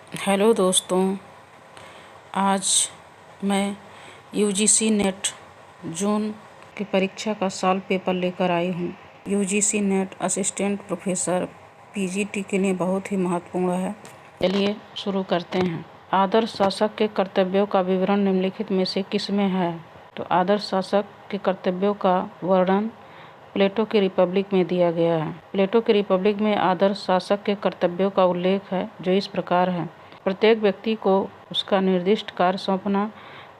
Hello दोस्तों, आज मैं यूजीसी नेट जून की परीक्षा का सॉल्व पेपर लेकर आई हूँ। UGC net assistant professor PGT के लिए बहुत ही महत्वपूर्ण है। चलिए शुरू करते हैं। आदर्श शासक के कर्तव्यों का विवरण निम्नलिखित में से किसमें है? तो आदर्श शासक के कर्तव्यों का वर्णन प्लेटो की रिपब्लिक में दिया गया है। प्लेटो की रिपब्लिक में आदर्श शासक के कर्तव्यों का उल्लेख है, जो इस प्रकार है। प्रत्येक व्यक्ति को उसका निर्दिष्ट कार्य सौंपना,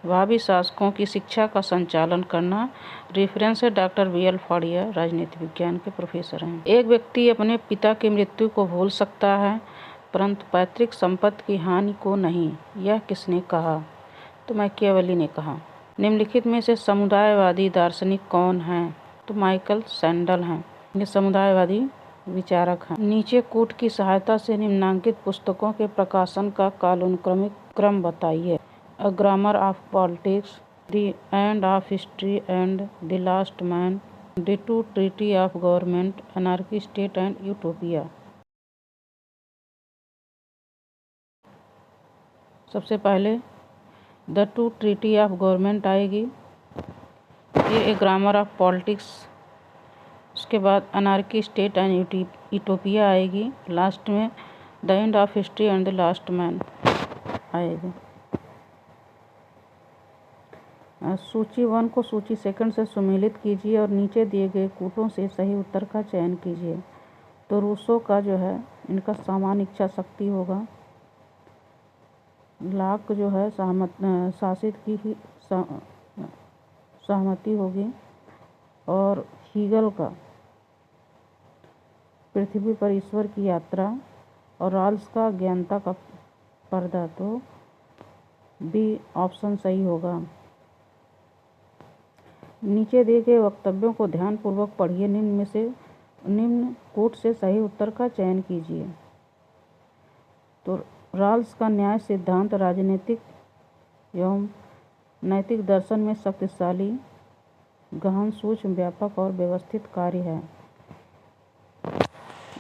भावी शासकों की शिक्षा का संचालन करना। रेफरेंस है डॉक्टर BL फाड़िया, राजनीति विज्ञान के प्रोफेसर हैं। एक व्यक्ति अपने पिता की मृत्यु को भूल सकता है, परंतु पैतृक संपत्ति की हानि को नहीं। यह किसने कहा? तो मैकियावेली ने कहा। निम्नलिखित में से समुदायवादी दार्शनिक कौन है? तो माइकल सैंडल हैं। ये समुदायवादी विचारक हैं। नीचे कूट की सहायता से निम्नांकित पुस्तकों के प्रकाशन का कालानुक्रमिक क्रम बताइए। A grammar of politics, the end of history and the last man, the two treaty of government, anarchy, state and utopia. सबसे पहले the two treaty of government आएगी, फिर ए ग्रामर ऑफ पॉलिटिक्स, उसके बाद अनार्की, स्टेट एंड यूटोपिया आएगी, last में the end of history and the last man आएगी। सूची 1 को सूची 2 से सुमेलित कीजिए और नीचे दिए गए कूटों से सही उत्तर का चयन कीजिए। तो रूसो का जो है, इनका सामान्य इच्छा शक्ति होगा। लाक जो है शासित की ही सहमति होगी। और हीगल का पृथ्वी पर ईश्वर की यात्रा, और रॉल्स का ज्ञानता का पर्दा। तो बी ऑप्शन सही होगा। नीचे दिए गए वक्तव्यों को ध्यानपूर्वक पढ़िए। निम्न कूट से सही उत्तर का चयन कीजिए। तो रॉल्स का न्याय सिद्धांत राजनीतिक एवं नैतिक दर्शन में शक्तिशाली, गहन, सूक्ष्म, व्यापक और व्यवस्थित कार्य है।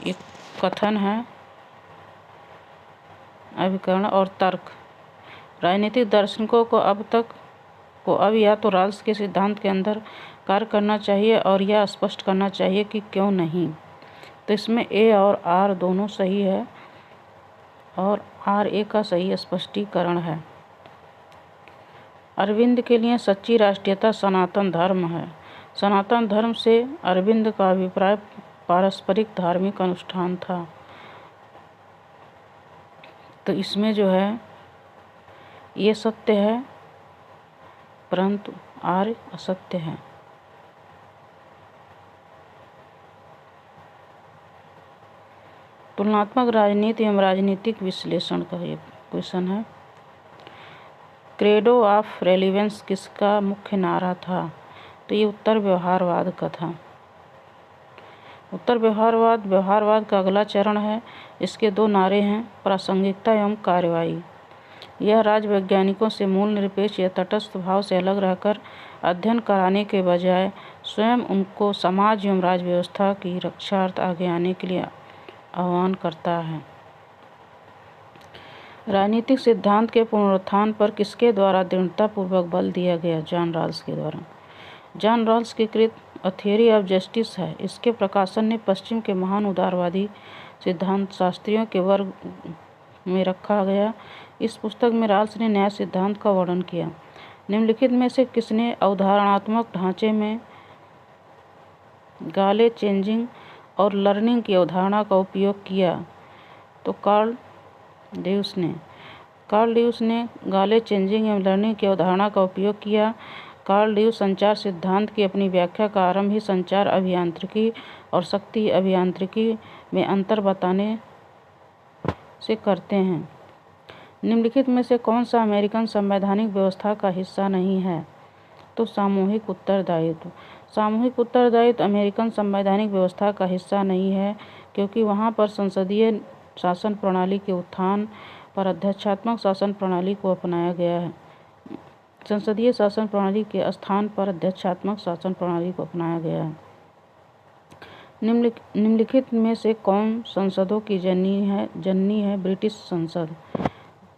एक कथन है। अभिकरण और तर्क। राजनीतिक दार्शनिकों को अब या तो रॉल्स के सिद्धांत के अंदर कार्य करना चाहिए और यह स्पष्ट करना चाहिए कि क्यों नहीं। तो इसमें ए और आर दोनों सही है और RA का सही स्पष्टीकरण है। अरविंद के लिए सच्ची राष्ट्रीयता सनातन धर्म है। सनातन धर्म से अरविंद का अभिप्राय पारस्परिक धार्मिक अनुष्ठान था। तो इसमें जो है ये सत्य है, परंतु आर्य असत्य है। तुलनात्मक राजनीति एवं राजनीतिक विश्लेषण का ये क्वेश्चन है। क्रेडो ऑफ रेलिवेंस किसका मुख्य नारा था? तो ये उत्तर व्यवहारवाद का था। उत्तर व्यवहारवाद का अगला चरण है। इसके 2 नारे हैं, प्रासंगिकता एवं कार्रवाई। यह राज्य वैज्ञानिकों से मूल निरपेक्ष या तटस्थ भाव से अलग रहकर अध्ययन कराने के बजाय स्वयं उनको समाज एवं राज्य व्यवस्था की रक्षार्थ आगे आने के लिए आह्वान करता है। राजनीतिक सिद्धांत के पुनरुत्थान पर किसके द्वारा दृढ़तापूर्वक बल दिया गया? जॉन रॉल्स के द्वारा। जॉन रॉल्स की कृत अ थियरी ऑफ जस्टिस है। इसके प्रकाशन ने पश्चिम के महान उदारवादी सिद्धांत शास्त्रियों के वर्ग में रखा गया। इस पुस्तक में रॉल्स ने न्याय सिद्धांत का वर्णन किया। निम्नलिखित में से किसने अवधारणात्मक ढांचे में गाले चेंजिंग और लर्निंग की अवधारणा का उपयोग किया? तो कार्ल ड्यूस ने गाले चेंजिंग एवं लर्निंग की अवधारणा का उपयोग किया। कार्ल ड्यूस संचार सिद्धांत की अपनी व्याख्या का आरंभ ही संचार अभियांत्रिकी और शक्ति अभियांत्रिकी में अंतर बताने से करते हैं। निम्नलिखित में से कौन सा अमेरिकन संवैधानिक व्यवस्था का हिस्सा नहीं है? तो सामूहिक उत्तरदायित्व। सामूहिक उत्तरदायित्व अमेरिकन संवैधानिक व्यवस्था का हिस्सा नहीं है, क्योंकि वहाँ पर संसदीय शासन प्रणाली के उत्थान पर अध्यक्षात्मक शासन प्रणाली को अपनाया गया है। संसदीय शासन प्रणाली के स्थान पर अध्यक्षात्मक शासन प्रणाली को अपनाया गया है। निम्नलिखित में से कौन संसदों की जननी है? ब्रिटिश संसद।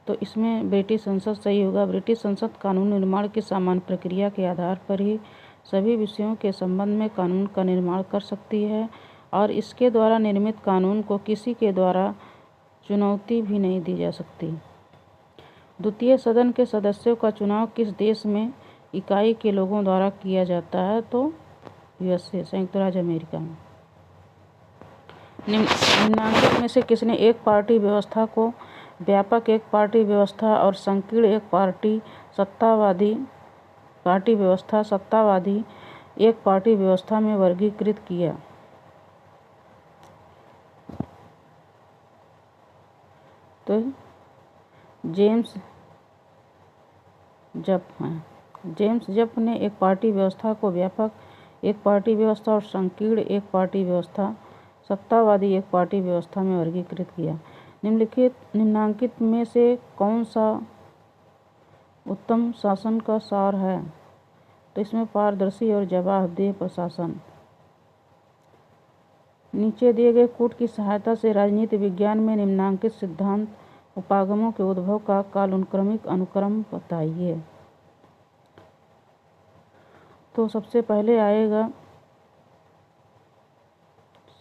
तो इसमें ब्रिटिश संसद सही होगा। ब्रिटिश संसद कानून निर्माण की सामान्य प्रक्रिया के आधार पर ही सभी विषयों के संबंध में कानून का निर्माण कर सकती है और इसके द्वारा निर्मित कानून को किसी के द्वारा चुनौती भी नहीं दी जा सकती। द्वितीय सदन के सदस्यों का चुनाव किस देश में इकाई के लोगों द्वारा किया जाता है? तो यूएसए, संयुक्त राज्य अमेरिका में। निम्नांकित में से किसने एक पार्टी व्यवस्था को व्यापक एक पार्टी व्यवस्था और संकीर्ण एक पार्टी सत्तावादी एक पार्टी व्यवस्था में वर्गीकृत किया? तो जेम्स जप ने एक पार्टी व्यवस्था को व्यापक एक पार्टी व्यवस्था और संकीर्ण एक पार्टी व्यवस्था सत्तावादी एक पार्टी व्यवस्था में वर्गीकृत किया। निम्नांकित में से कौन सा उत्तम शासन का सार है? तो इसमें पारदर्शी और जवाबदेह प्रशासन। नीचे दिए गए कूट की सहायता से राजनीति विज्ञान में निम्नांकित सिद्धांत उपागमों के उद्भव का कालानुक्रमिक अनुक्रम बताइए। तो सबसे पहले आएगा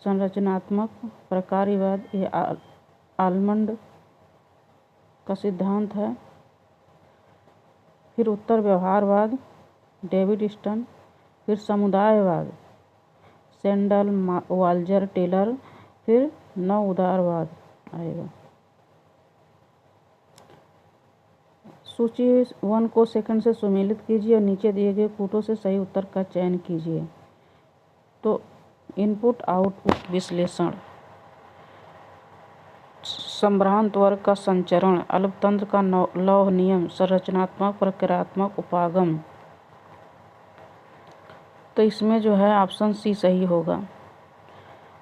संरचनात्मक प्रकार्यवाद, ये आलमंड का सिद्धांत है। फिर उत्तर व्यवहारवाद, डेविड स्टन। फिर समुदायवाद, सेंडल, वाल्जर, टेलर। फिर नव उदारवाद आएगा। सूची 1 को सेकंड से सुमेलित कीजिए और नीचे दिए गए कूटों से सही उत्तर का चयन कीजिए। तो इनपुट आउटपुट विश्लेषण, संभ्रांत वर्ग का संचरण, अल्पतंत्र का लौह नियम, संरचनात्मक प्रक्रियात्मक उपागम। तो इसमें जो है ऑप्शन सी सही होगा।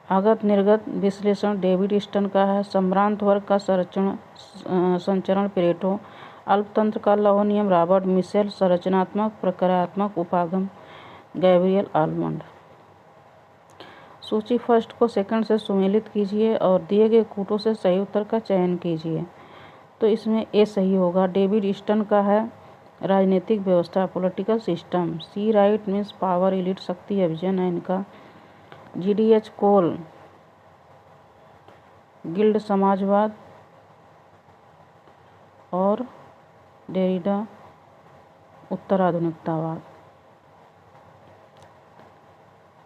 आगत निर्गत विश्लेषण डेविड स्टन का है। संभ्रांत वर्ग का संचरण पेरेटो, अल्पतंत्र का लौह नियम रॉबर्ट मिशेल, संरचनात्मक प्रक्रियात्मक उपागम गैब्रियल आलमंड। सूची फर्स्ट को सेकंड से सुमेलित कीजिए और दिए गए कूटों से सही उत्तर का चयन कीजिए। तो इसमें ए सही होगा। डेविड स्टन का है राजनीतिक व्यवस्था, पॉलिटिकल सिस्टम। सी राइट मीन्स पावर, एलिट शक्ति, अभिजन है इनका। GDH कोल गिल्ड समाजवाद और डेरिडा उत्तराधुनिकतावाद।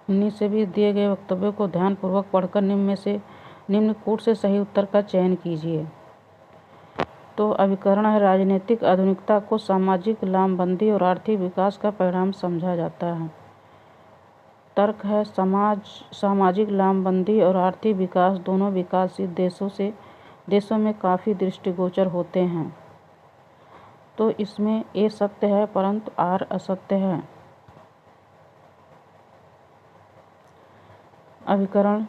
19 से 20 दिए गए वक्तव्यों को ध्यानपूर्वक पढ़कर निम्न कूट से सही उत्तर का चयन कीजिए। तो अभिकरण है राजनीतिक आधुनिकता को सामाजिक लामबंदी और आर्थिक विकास का परिणाम समझा जाता है। तर्क है सामाजिक लामबंदी और आर्थिक विकास दोनों विकासशील देशों में काफ़ी दृष्टिगोचर होते हैं। तो इसमें ए सत्य है परंतु आर असत्य है। अभिकरण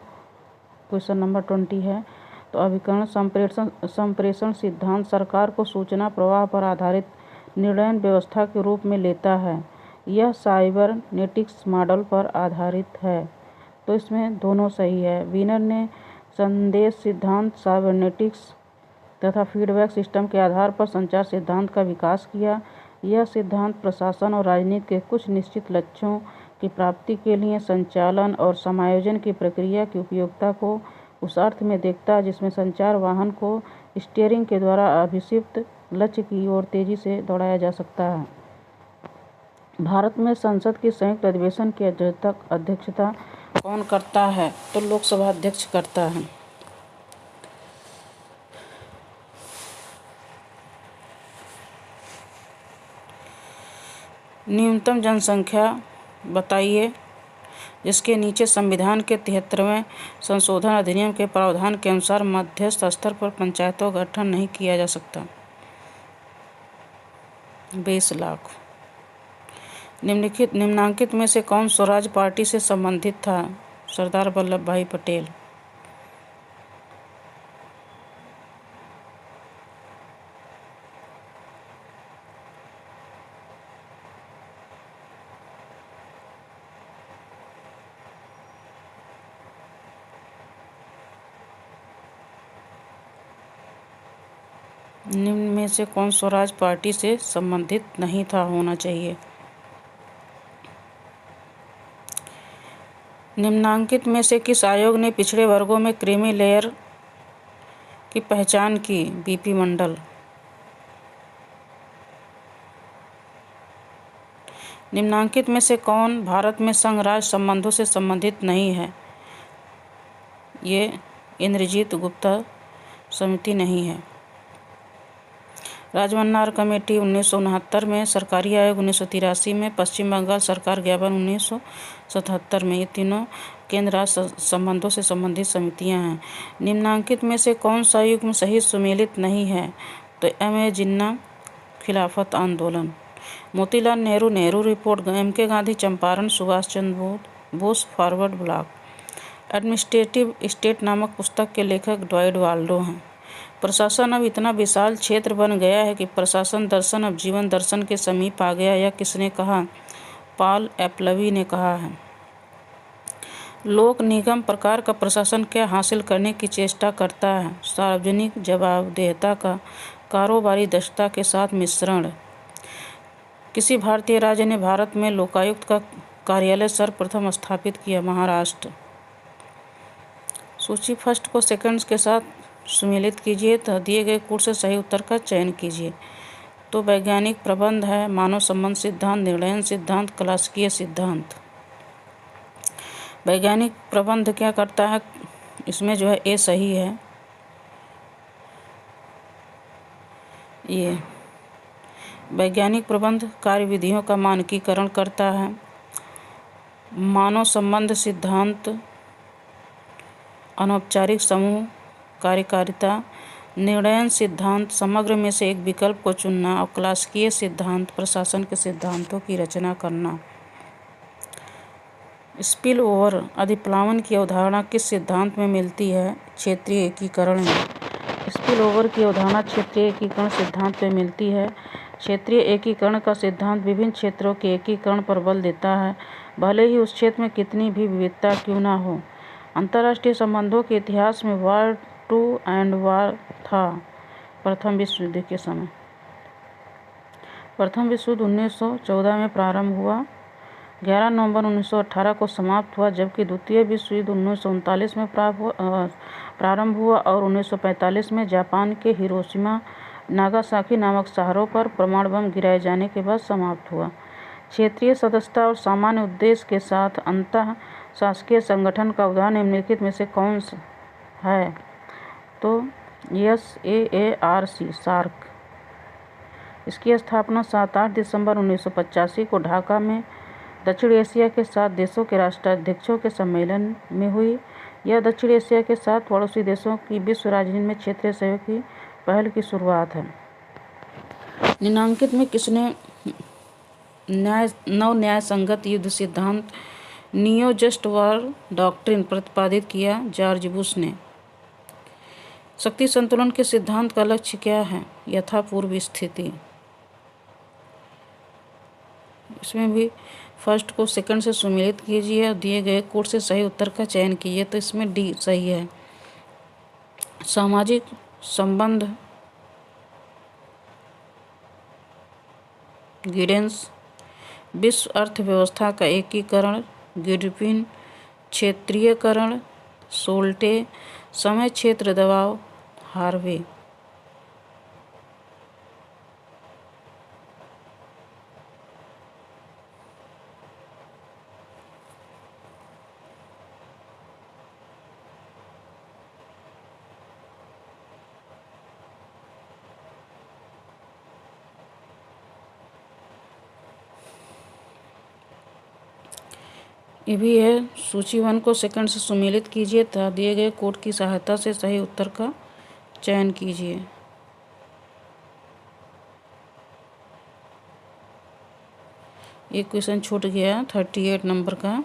क्वेश्चन नंबर 20 है। तो अभिकरण संप्रेषण सिद्धांत सरकार को सूचना प्रवाह पर आधारित निर्णय व्यवस्था के रूप में लेता है। यह साइबरनेटिक्स मॉडल पर आधारित है। तो इसमें दोनों सही है। वीनर ने संदेश सिद्धांत, साइबरनेटिक्स तथा फीडबैक सिस्टम के आधार पर संचार सिद्धांत का विकास किया। यह सिद्धांत प्रशासन और राजनीति के कुछ निश्चित लक्ष्यों की प्राप्ति के लिए संचालन और समायोजन की प्रक्रिया की उपयोगिता को उस अर्थ में देखता है जिसमें संचार वाहन को स्टीयरिंग के द्वारा अभिषिक्त लक्ष्य की ओर तेजी से दौड़ाया जा सकता है। भारत में संसद की संयुक्त अधिवेशन की अध्यक्षता कौन करता है? तो लोकसभा अध्यक्ष करता है। न्यूनतम जनसंख्या बताइए जिसके नीचे संविधान के 73वें संशोधन अधिनियम के प्रावधान के अनुसार मध्यस्थ स्तर पर पंचायतों का गठन नहीं किया जा सकता। 20 लाख। निम्नांकित में से कौन स्वराज पार्टी से संबंधित था? सरदार वल्लभ भाई पटेल। निम्न में से कौन स्वराज पार्टी से संबंधित नहीं था होना चाहिए? निम्नांकित में से किस आयोग ने पिछड़े वर्गों में क्रीमी लेयर की पहचान की? बीपी मंडल। निम्नांकित में से कौन भारत में संघ राज्य संबंधों से संबंधित नहीं है? ये इंद्रजीत गुप्ता समिति नहीं है। राजमन्नार कमेटी 1969 में, सरकारी आयोग 1983 में, पश्चिम बंगाल सरकार ज्ञापन 1977 में। ये तीनों केंद्र राज्य संबंधों से संबंधित समितियां हैं। निम्नांकित में से कौन सा युग्म सही सुमेलित नहीं है? तो M.A. जिन्ना खिलाफत आंदोलन, Motilal Nehru Nehru report, M.K. Gandhi Champaran, Subhash Chandra Bose forward bloc. Administrative state नामक पुस्तक के लेखक ड्वाइट वाल्डो हैं। प्रशासन अब इतना विशाल क्षेत्र बन गया है कि प्रशासन दर्शन अब जीवन दर्शन के समीप आ गया। यह किसने कहा? पॉल एपलवी ने कहा है। लोक निगम प्रकार का प्रशासन क्या हासिल करने की चेष्टा करता है? सार्वजनिक जवाबदेहिता का कारोबारी दक्षता के साथ मिश्रण। किसी भारतीय राज्य ने भारत में लोकायुक्त का कार्यालय सर्वप्रथम स्थापित किया? महाराष्ट्र। सूची फर्स्ट को सेकंड्स के साथ सुमेलित कीजिए तो दिए गए कोड से सही उत्तर का चयन कीजिए। तो वैज्ञानिक प्रबंध है, मानव संबंध सिद्धांत, निर्णयन सिद्धांत, क्लासिकीय सिद्धांत। वैज्ञानिक प्रबंध क्या करता है? इसमें जो है ए सही है। ये वैज्ञानिक प्रबंध कार्यविधियों का मानकीकरण करता है। मानव संबंध सिद्धांत अनौपचारिक समूह कार्यकारिता। निर्णयन सिद्धांत समग्र में से एक विकल्प को चुनना। और क्लासिकीय सिद्धांत प्रशासन के सिद्धांतों की रचना करना। स्पिल ओवर अधिप्लावन की अवधारणा किस सिद्धांत में मिलती है? क्षेत्रीय एकीकरण में। स्पिल ओवर की अवधारणा क्षेत्रीय एकीकरण सिद्धांत में मिलती है। क्षेत्रीय एकीकरण का सिद्धांत विभिन्न क्षेत्रों के एकीकरण पर बल देता है, भले ही उस क्षेत्र में कितनी भी विविधता क्यों न हो। अंतर्राष्ट्रीय संबंधों के इतिहास में वॉर टू एंड वॉर था। प्रथम विश्व युद्ध के समय। प्रथम विश्व युद्ध 1914 में प्रारंभ हुआ, 11 नवंबर 1918 को समाप्त हुआ, जबकि द्वितीय विश्व युद्ध 1939 में प्रारंभ हुआ और 1945 में जापान के हिरोशिमा नागासाकी नामक शहरों पर परमाणु बम गिराए जाने के बाद समाप्त हुआ। क्षेत्रीय सदस्यता और सामान्य उद्देश्य के साथ अंतः शासकीय संगठन का उदाहरण निम्नलिखित में से कौन सा है? तो SAARC सार्क। इसकी स्थापना 7-8 दिसंबर 1985 को ढाका में दक्षिण एशिया के 7 देशों के राष्ट्राध्यक्षों के सम्मेलन में हुई। यह दक्षिण एशिया के 7 पड़ोसी देशों की विश्व राजनीति में क्षेत्रीय सहयोग की पहल की शुरुआत है। निम्नांकित में किसने नव न्याय संगत युद्ध सिद्धांत नियो जस्ट वॉर डॉक्ट्रिन प्रतिपादित किया? जॉर्ज बुश ने। शक्ति संतुलन के सिद्धांत का लक्ष्य क्या है? यथापूर्व स्थिति। इसमें भी फर्स्ट को सेकंड से सुमेलित कीजिए और दिए गए कोड से सही उत्तर का चयन कीजिए। तो इसमें डी सही है। सामाजिक संबंध गिडेंस। विश्व अर्थव्यवस्था का एकीकरण गिडपिन। क्षेत्रीयकरण सोल्टे। समय क्षेत्र दबाव हार्वे। ये भी है। सूची 1 को सेकंड से सुमेलित कीजिए तथा दिए गए कोड की सहायता से सही उत्तर का चयन कीजिए। एक क्वेश्चन छूट गया 38 नंबर का।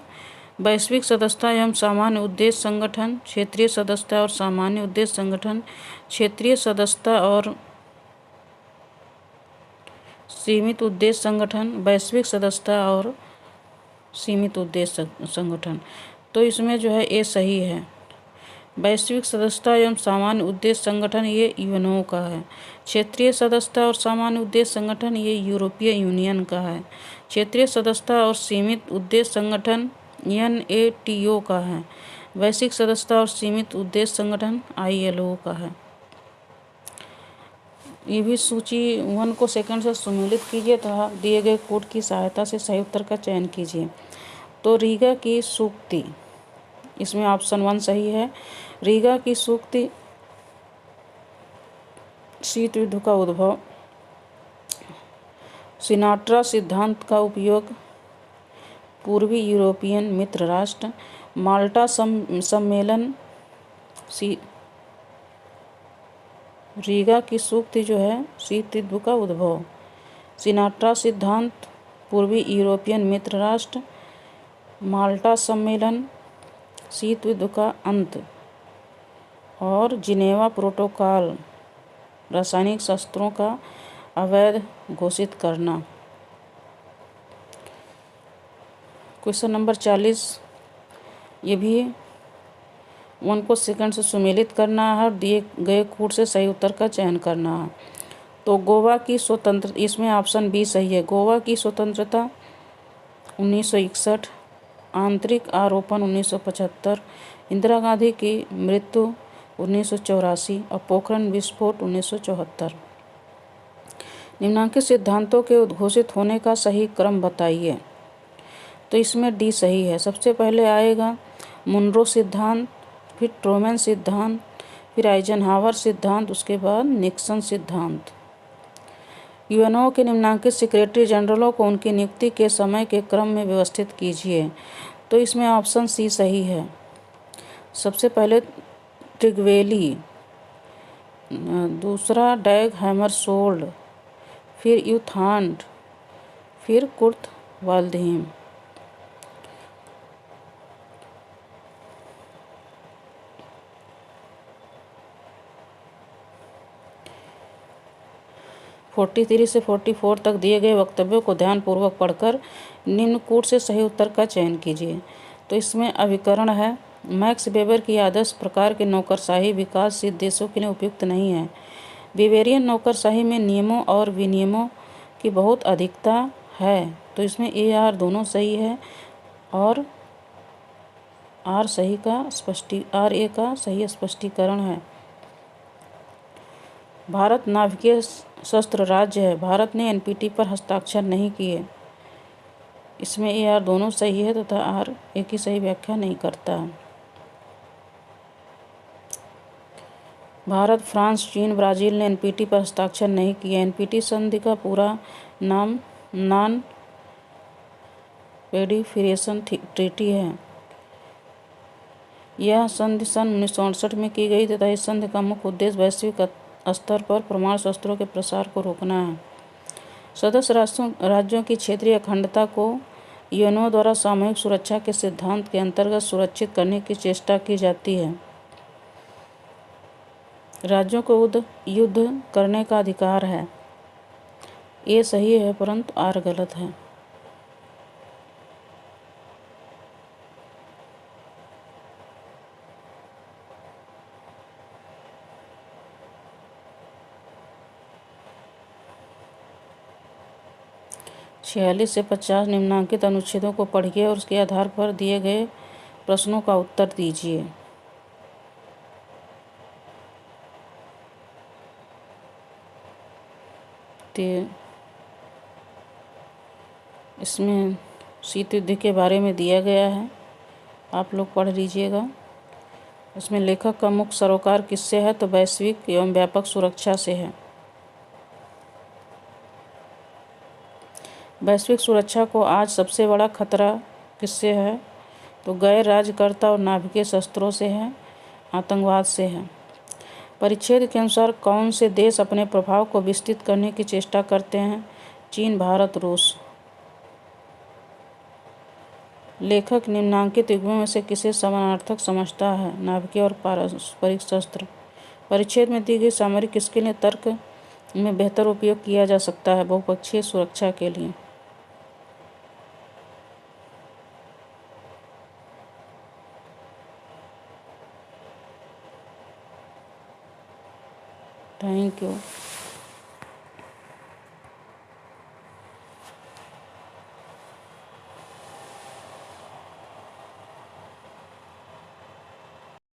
वैश्विक सदस्यता एवं सामान्य उद्देश्य संगठन, क्षेत्रीय सदस्यता और सामान्य उद्देश्य संगठन, क्षेत्रीय सदस्यता और सीमित उद्देश्य संगठन, वैश्विक सदस्यता और सीमित उद्देश्य संगठन। तो इसमें जो है ए सही है। वैश्विक सदस्यता एवं सामान्य उद्देश्य संगठन ये यूएनओ का है। क्षेत्रीय सदस्यता और सामान्य उद्देश्य संगठन ये यूरोपीय यूनियन का है। क्षेत्रीय सदस्यता और सीमित उद्देश्य संगठन NATO का है। वैश्विक सदस्यता और सीमित उद्देश्य संगठन ILO का है। ये भी सूची 1 को सेकंड से सम्मिलित कीजिए तथा दिए गए कोड की सहायता से सही उत्तर का चयन कीजिए। तो रीगा की सूक्ति, इसमें ऑप्शन 1 सही है। रीगा की सूक्ति शीत युद्ध का उद्भव, सिनाट्रा सिद्धांत का उपयोग, पूर्वी यूरोपियन मित्र राष्ट्र, माल्टा सम्मेलन। रीगा की सूक्ति जो है शीत युद्ध का उद्भव, सिनाट्रा सिद्धांत, पूर्वी यूरोपियन मित्र राष्ट्र, माल्टा सम्मेलन, शीत युद्ध का अंत और जिनेवा प्रोटोकॉल रासायनिक शस्त्रों का अवैध घोषित करना। क्वेश्चन नंबर 40, ये भी 1 को सेकंड से सुमेलित करना है और दिए गए कोड से सही उत्तर का चयन करना है। तो गोवा की स्वतंत्रता, इसमें ऑप्शन बी सही है। गोवा की स्वतंत्रता 1961, आंतरिक आरोपण 1975, इंदिरा गांधी की मृत्यु 1984 और पोखरण विस्फोट 1974। निम्नलिखित सिद्धांतों के उद्घोषित होने का सही क्रम बताइए। तो इसमें डी सही है। सबसे पहले आएगा मुनरो सिद्धांत, फिर ट्रूमैन सिद्धांत, फिर आइजनहावर सिद्धांत, उसके बाद निक्सन सिद्धांत। यूएनओ के निम्नलिखित सेक्रेटरी जनरलों को उनकी नियुक्ति के समय के क्रम में व्यवस्थित कीजिए। तो इसमें ऑप्शन सी सही है। सबसे पहले ट्रिगवेली, दूसरा डैग हैमरशोल्ड, फिर यूथांड, फिर कुर्ट वाल्डहीम। (43 से 44 तक दिए गए वक्तव्यों को ध्यानपूर्वक पढ़कर निम्न कोड से सही उत्तर का चयन कीजिए। तो इसमें अभिकरण है, मैक्स वेबर की आदर्श प्रकार के नौकरशाही विकासशील देशों के लिए उपयुक्त नहीं है। बिवेरियन नौकरशाही में नियमों और विनियमों की बहुत अधिकता है। तो इसमें AR दोनों सही है और RA का सही स्पष्टीकरण है। भारत नाभिकीय शस्त्र राज्य है। भारत ने NPT पर हस्ताक्षर नहीं किए। इसमें AR दोनों सही है तथा R एक ही सही व्याख्या नहीं करता। भारत, फ्रांस, चीन, ब्राज़ील ने NPT पर हस्ताक्षर नहीं किए। NPT संधि का पूरा नाम नॉन प्रोलिफरेशन ट्रीटी है। यह संधि सन 1968 में की गई तथा इस संधि का मुख्य उद्देश्य वैश्विक स्तर पर परमाणु शस्त्रों के प्रसार को रोकना है। सदस्य राज्यों की क्षेत्रीय अखंडता को यूएनओ द्वारा सामूहिक सुरक्षा के सिद्धांत के अंतर्गत सुरक्षित करने की चेष्टा की जाती है। राज्यों को युद्ध करने का अधिकार है। ये सही है परंतु R गलत है। (46 से 50 निम्नांकित अनुच्छेदों को पढ़िए और उसके आधार पर दिए गए प्रश्नों का उत्तर दीजिए। तो इसमें शीत युद्ध के बारे में दिया गया है, आप लोग पढ़ लीजिएगा। इसमें लेखक का मुख्य सरोकार किससे है? तो वैश्विक एवं व्यापक सुरक्षा से है। वैश्विक सुरक्षा को आज सबसे बड़ा खतरा किससे है? तो गैर राज्यकर्ता और नाभिकीय शस्त्रों से है, आतंकवाद से है। परिच्छेद के अनुसार कौन से देश अपने प्रभाव को विस्तृत करने की चेष्टा करते हैं? चीन, भारत, रूस। लेखक निम्नांकित युग्मों में से किसे समानार्थक समझता है? नाभिकीय और पारस्परिक शस्त्र। परिच्छेद में दी गई सामग्री किसके लिए तर्क में बेहतर उपयोग किया जा सकता है? बहुपक्षीय सुरक्षा के लिए। Thank you.